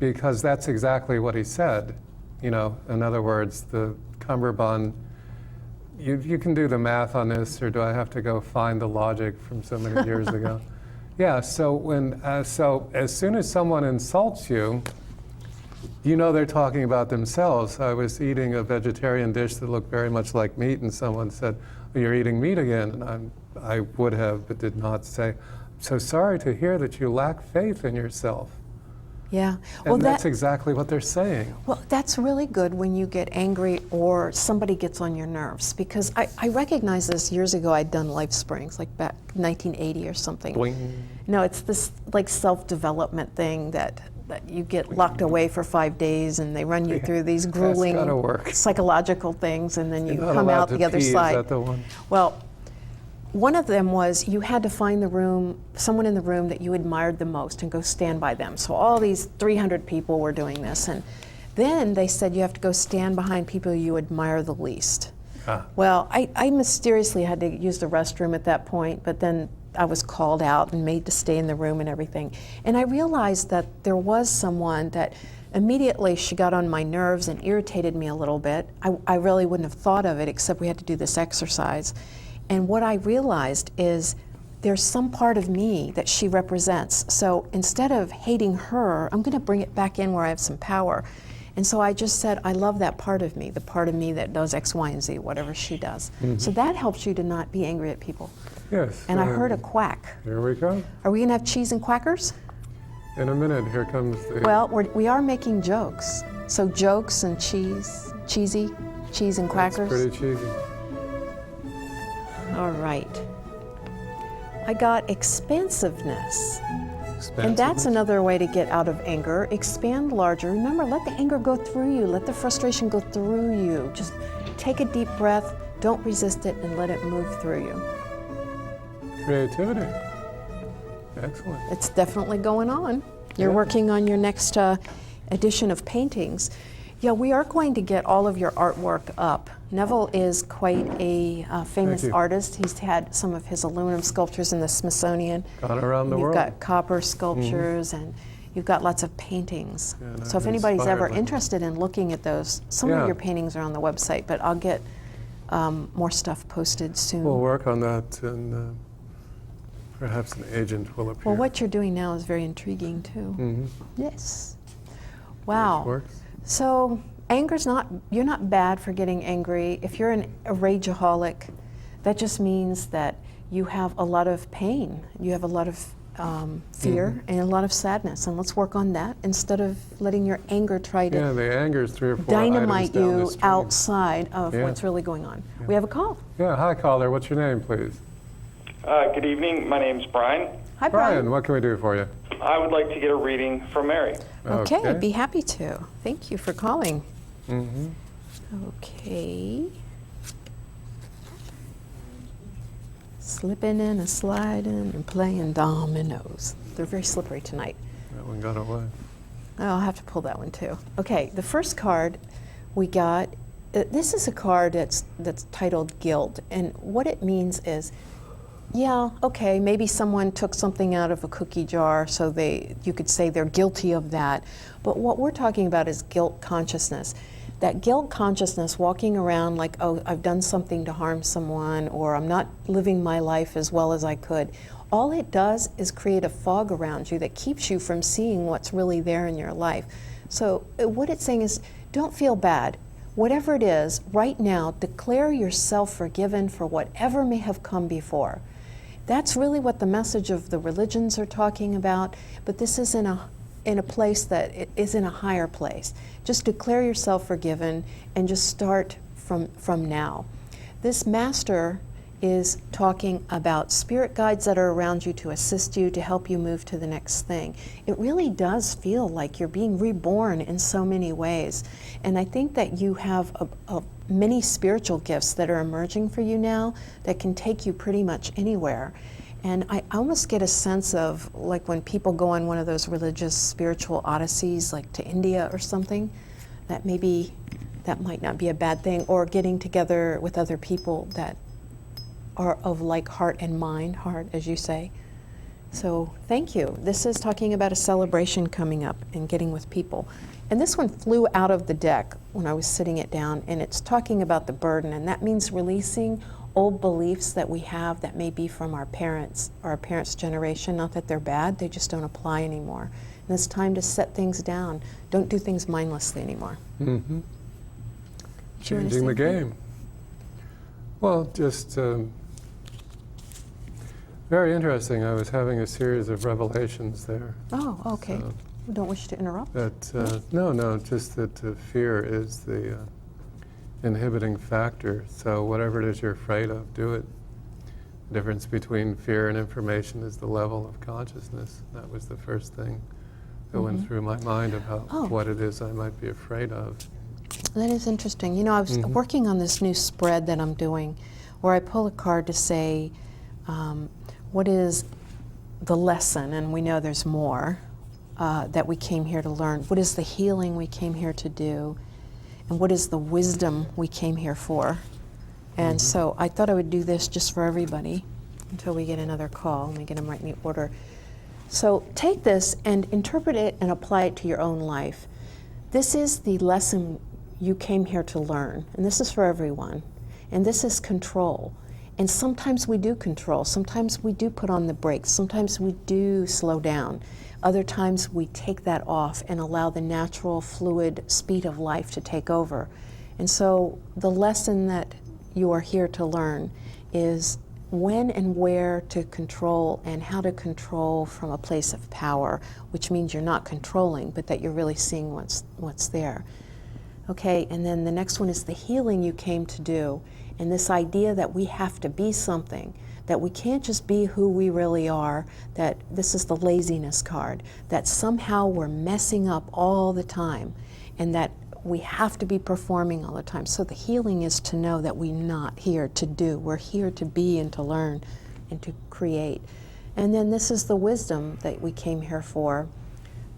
Because that's exactly what he said. You know, in other words, the cummerbund, you can do the math on this, or do I have to go find the logic from so many years ago? Yeah, so as soon as someone insults you, you know they're talking about themselves. I was eating a vegetarian dish that looked very much like meat, and someone said, "Well, you're eating meat again." And I would have, but did not say, "I'm so sorry to hear that you lack faith in yourself." Yeah. And that's exactly what they're saying. Well, that's really good when you get angry or somebody gets on your nerves, because I recognized this years ago. I'd done Life Springs, like back 1980 or something. Boing. No, it's this like self-development thing that you get locked away for 5 days and they run you through these grueling gotta work. psychological things, and then you You're not come allowed out to the other pee, side. Is that the one? Well, one of them was you had to find someone in the room that you admired the most and go stand by them. So all these 300 people were doing this. And then they said you have to go stand behind people you admire the least. Ah. Well, I mysteriously had to use the restroom at that point, but then I was called out and made to stay in the room and everything. And I realized that there was someone that immediately she got on my nerves and irritated me a little bit. I really wouldn't have thought of it, except we had to do this exercise. And what I realized is there's some part of me that she represents. So instead of hating her, I'm going to bring it back in where I have some power. And so I just said, I love that part of me, the part of me that does X, Y, and Z, whatever she does. So that helps you to not be angry at people. Yes. And I heard a quack. Here we go. Are we going to have cheese and quackers? In a minute, here comes the... Well, we are making jokes. So jokes and cheese and quackers. It's pretty cheesy. All right. I got expansiveness. And that's another way to get out of anger. Expand larger. Remember, let the anger go through you. Let the frustration go through you. Just take a deep breath, don't resist it, and let it move through you. Creativity. Excellent. It's definitely going on. You're Yeah. working on your next edition of paintings. Yeah, we are going to get all of your artwork up. Neville is quite a famous you. artist. He's had some of his aluminum sculptures in the Smithsonian. Gone around the You've world. got copper sculptures, and you've got lots of paintings. Yeah, and So if I'm anybody's ever inspired by interested in looking at those, some Yeah. of your paintings are on the website, but I'll get more stuff posted soon. We'll work on that, and perhaps an agent will appear. Well, what you're doing now is very intriguing too. Mhm. Yes. Wow. Which works. So you're not bad for getting angry. If you're a rageaholic, that just means that you have a lot of pain. You have a lot of fear and a lot of sadness. And let's work on that instead of letting your anger try to Yeah, the anger is 3 or 4 dynamite items down the you stream. outside of Yeah. what's really going on. We have a call. Yeah, hi caller, what's your name, please? Good evening. My name's Brian. Hi, Brian. What can we do for you? I would like to get a reading from Mary. Okay, I'd be happy to. Thank you for calling. Mm-hmm. Okay. Slipping and a sliding and playing dominoes. They're very slippery tonight. That one got away. Oh, I'll have to pull that one too. Okay, the first card we got, this is a card that's titled Guilt, and what it means is, yeah, okay, maybe someone took something out of a cookie jar, so you could say they're guilty of that. But what we're talking about is guilt consciousness. That guilt consciousness, walking around like, oh, I've done something to harm someone, or I'm not living my life as well as I could. All it does is create a fog around you that keeps you from seeing what's really there in your life. So what it's saying is, don't feel bad. Whatever it is, right now, declare yourself forgiven for whatever may have come before. That's really what the message of the religions are talking about, but this is in a place that it is in a higher place. Just declare yourself forgiven and just start from now. This master is talking about spirit guides that are around you to assist you, to help you move to the next thing. It really does feel like you're being reborn in so many ways. And I think that you have many spiritual gifts that are emerging for you now that can take you pretty much anywhere. And I almost get a sense of like when people go on one of those religious spiritual odysseys, like to India or something, that maybe that might not be a bad thing, or getting together with other people that are of like heart and mind, heart as you say. So thank you. This is talking about a celebration coming up and getting with people. And this one flew out of the deck when I was sitting it down, and it's talking about the burden, and that means releasing old beliefs that we have that may be from our parents or our parents' generation. Not that they're bad, they just don't apply anymore. And it's time to set things down. Don't do things mindlessly anymore. Mm-hmm. Changing the game. Well, just very interesting. I was having a series of revelations there. Oh, okay. So don't wish to interrupt. that no, just that fear is the inhibiting factor. So whatever it is you're afraid of, do it. The difference between fear and information is the level of consciousness. That was the first thing that went through my mind about what it is I might be afraid of. That is interesting. You know, I was working on this new spread that I'm doing where I pull a card to say, what is the lesson, and we know there's more, that we came here to learn. What is the healing we came here to do? And what is the wisdom we came here for? And so I thought I would do this just for everybody until we get another call. Let me get them right in the order. So take this and interpret it and apply it to your own life. This is the lesson you came here to learn, and this is for everyone. And this is control. And sometimes we do control. Sometimes we do put on the brakes. Sometimes we do slow down. Other times we take that off and allow the natural, fluid speed of life to take over. And so the lesson that you are here to learn is when and where to control and how to control from a place of power, which means you're not controlling, but that you're really seeing what's there. Okay, and then the next one is the healing you came to do. And this idea that we have to be something, that we can't just be who we really are, that this is the laziness card, that somehow we're messing up all the time, and that we have to be performing all the time. So the healing is to know that we're not here to do, we're here to be and to learn and to create. And then this is the wisdom that we came here for,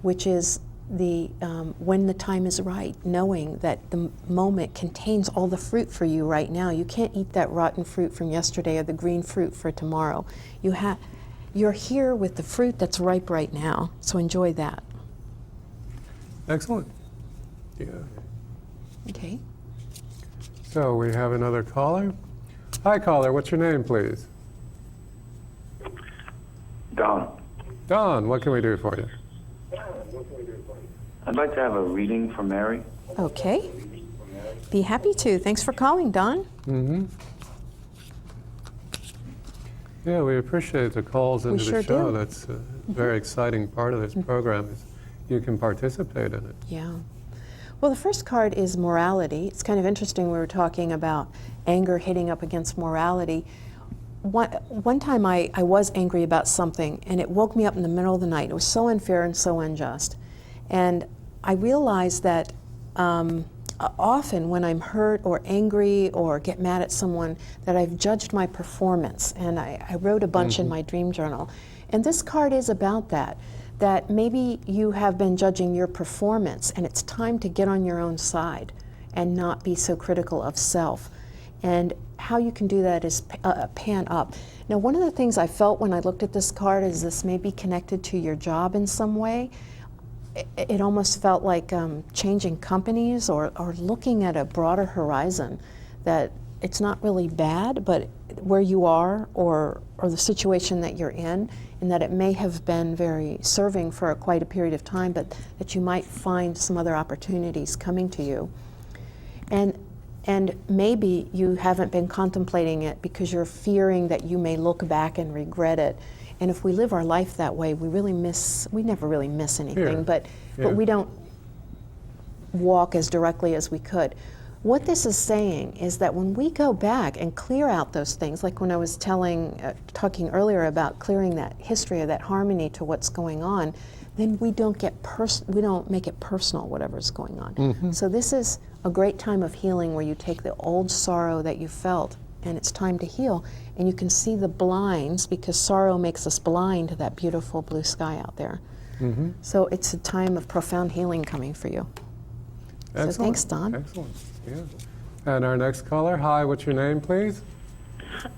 which is the when the time is right, knowing that the moment contains all the fruit for you right now. You can't eat that rotten fruit from yesterday or the green fruit for tomorrow. You're here with the fruit that's ripe right now, so enjoy that. Excellent. Yeah. Okay. So we have another caller. Hi, caller. What's your name, please? Don. Don, what can we do for you? I'd like to have a reading for Mary. Okay. Be happy to. Thanks for calling, Don. Mm-hmm. Yeah, we appreciate the calls into sure the show. do. That's a very exciting part of this program is you can participate in it. Yeah. Well, the first card is morality. It's kind of interesting. We were talking about anger hitting up against morality. one time I was angry about something, and it woke me up in the middle of the night. It was so unfair and so unjust. And I realized that often when I'm hurt or angry or get mad at someone, that I've judged my performance. And I wrote a bunch in my dream journal. And this card is about that, that maybe you have been judging your performance, and it's time to get on your own side and not be so critical of self. And how you can do that is pan up. Now, one of the things I felt when I looked at this card is this may be connected to your job in some way. It almost felt like changing companies or looking at a broader horizon, that it's not really bad, but where you are or the situation that you're in, and that it may have been very serving for quite a period of time, but that you might find some other opportunities coming to you. And maybe you haven't been contemplating it because you're fearing that you may look back and regret it. And if we live our life that way, we never really miss anything, but we don't walk as directly as we could. What this is saying is that when we go back and clear out those things, like when I was talking earlier about clearing that history of that harmony to what's going on, then we don't make it personal, whatever's going on. So this is a great time of healing where you take the old sorrow that you felt, and it's time to heal, and you can see the blinds, because sorrow makes us blind to that beautiful blue sky out there. So it's a time of profound healing coming for you. Excellent. So thanks, Don. Excellent. Yeah. And our next caller, hi, what's your name, please?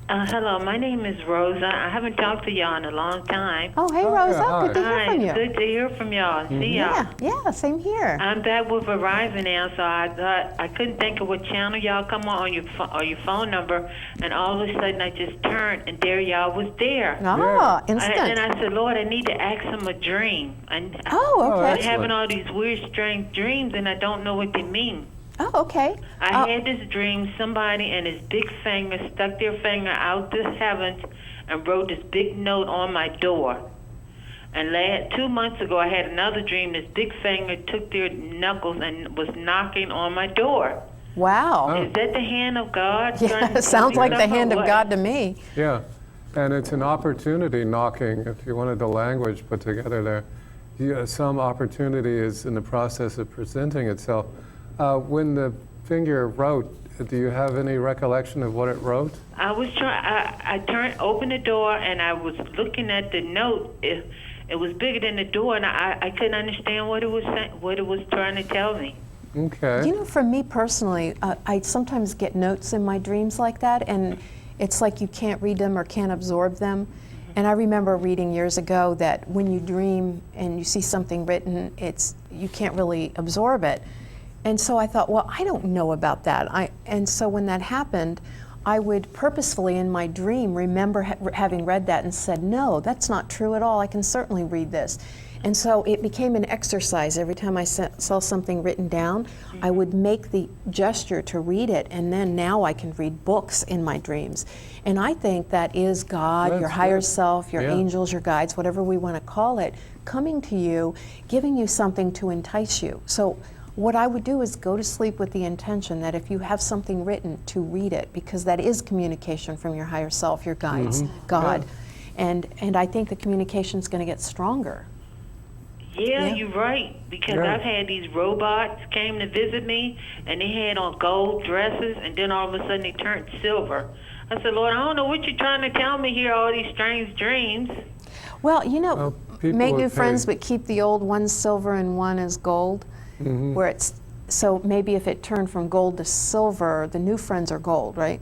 Hello, my name is Rosa. I haven't talked to y'all in a long time. Oh, hey, Rosa. yeah, Good to hear from you. Good to hear from y'all. See y'all. Yeah, same here. I'm back with Verizon now, so I thought I couldn't think of what channel y'all come on your phone number, and all of a sudden I just turned, and there y'all was there. Instant. And I said, Lord, I need to ask him a dream. And okay. I'm having all these weird, strange dreams, and I don't know what they mean. Oh, okay. I had this dream, somebody and his big finger stuck their finger out the heavens and wrote this big note on my door. And 2 months ago, I had another dream. This big finger took their knuckles and was knocking on my door. Wow. Is that the hand of God? Yeah, it sounds like the hand of God to me. Yeah, and it's an opportunity knocking, if you wanted the language put together there. Some opportunity is in the process of presenting itself. When the finger wrote, do you have any recollection of what it wrote? I was opened the door, and I was looking at the note. It was bigger than the door, and I couldn't understand what it was saying, what it was trying to tell me. Okay. You know, for me personally, I sometimes get notes in my dreams like that, and it's like you can't read them or can't absorb them. And I remember reading years ago that when you dream and you see something written, you can't really absorb it. And so I thought, well, I don't know about that. And so when that happened, I would purposefully in my dream remember having read that and said, no, that's not true at all. I can certainly read this. And so it became an exercise. Every time I saw something written down, I would make the gesture to read it, and then now I can read books in my dreams. And I think that is God, your higher self, your angels, your guides, whatever we want to call it, coming to you, giving you something to entice you. So what I would do is go to sleep with the intention that if you have something written, to read it, because that is communication from your higher self, your guides, God. Yeah. And I think the communication is going to get stronger. Yeah, you're right, because I've had these robots came to visit me, and they had on gold dresses, and then all of a sudden they turned silver. I said, Lord, I don't know what you're trying to tell me here, all these strange dreams. Well, you know, make new friends, but keep the old. One's silver and one is gold. Where it's, so maybe if it turned from gold to silver, the new friends are gold, right?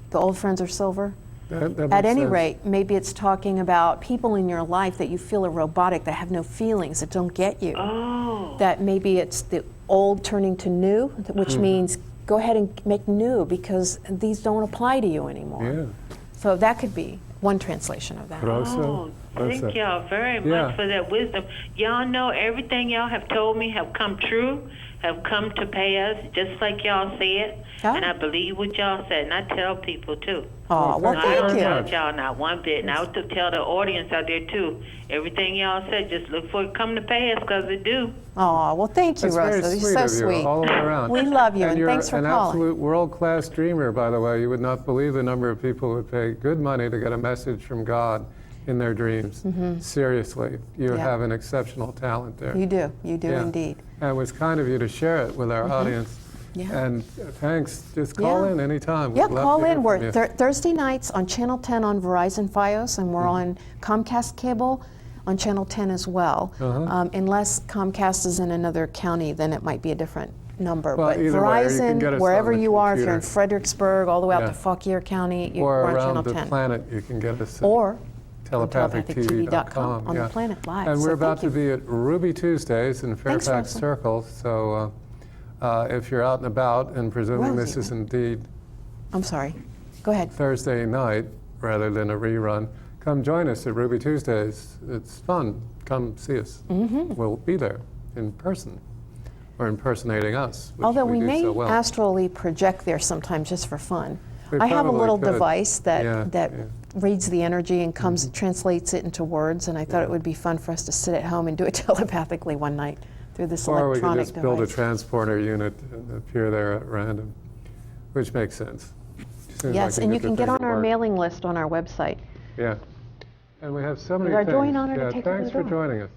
The old friends are silver? At any rate, maybe it's talking about people in your life that you feel are robotic, that have no feelings, that don't get you. Oh. That maybe it's the old turning to new, which means go ahead and make new, because these don't apply to you anymore. So that could be one translation of that. But also, Thank y'all very much Yeah. for that wisdom. Y'all know everything y'all have told me have come true, have come to pass, just like y'all said. Yeah. And I believe what y'all said, and I tell people too. Oh, well, I thank don't you. doubt y'all not one bit, and I would tell the audience out there too. Everything y'all said, just look for it to come to pass, because it do. Oh, well, thank you, That's very Rosa. sweet You're so of you, sweet. all the way around. We love you, and you're thanks for an calling. absolute world-class dreamer, by the way. You would not believe the number of people who would pay good money to get a message from God in their dreams. Seriously, you Mm-hmm. Yeah. have an exceptional talent there. You do Yeah. indeed. And it was kind of you to share it with our audience. Yeah. And thanks. Just call Yeah. in anytime. Yeah, We'd love call to hear in. We're from you. Thursday nights on Channel 10 on Verizon Fios, and we're on Comcast Cable on Channel 10 as well. Unless Comcast is in another county, then it might be a different number. Well, but either way, or you can Verizon, get us wherever on the you are, if you're in computer. Fredericksburg, all the way out Yeah. to Fauquier County, or we're on around Channel the 10. planet, you can get us at Or telepathictv.com. on the planet live. And So we're about to thank you. be at Ruby Tuesdays in Thanks, Fairfax Rosa. Circle. So if you're out and about, and presuming this Rosie, is indeed I'm sorry. Go ahead. Thursday night rather than a rerun, come join us at Ruby Tuesdays. It's fun. Come see us. We'll be there in person, or impersonating us, which Although we do may so well. astrally project there sometimes just for fun. We I have a probably little could. device that Yeah, that yeah. reads the energy and translates it into words, and I thought it would be fun for us to sit at home and do it telepathically one night through this Or we could electronic just build a device. transporter unit and appear there at random, which makes sense. Seems Yes, like a and you good can get thing on to our work. mailing list on our website. Yeah. And we have so many our things. joy and honor to Yeah, take you to thanks the for door. joining us.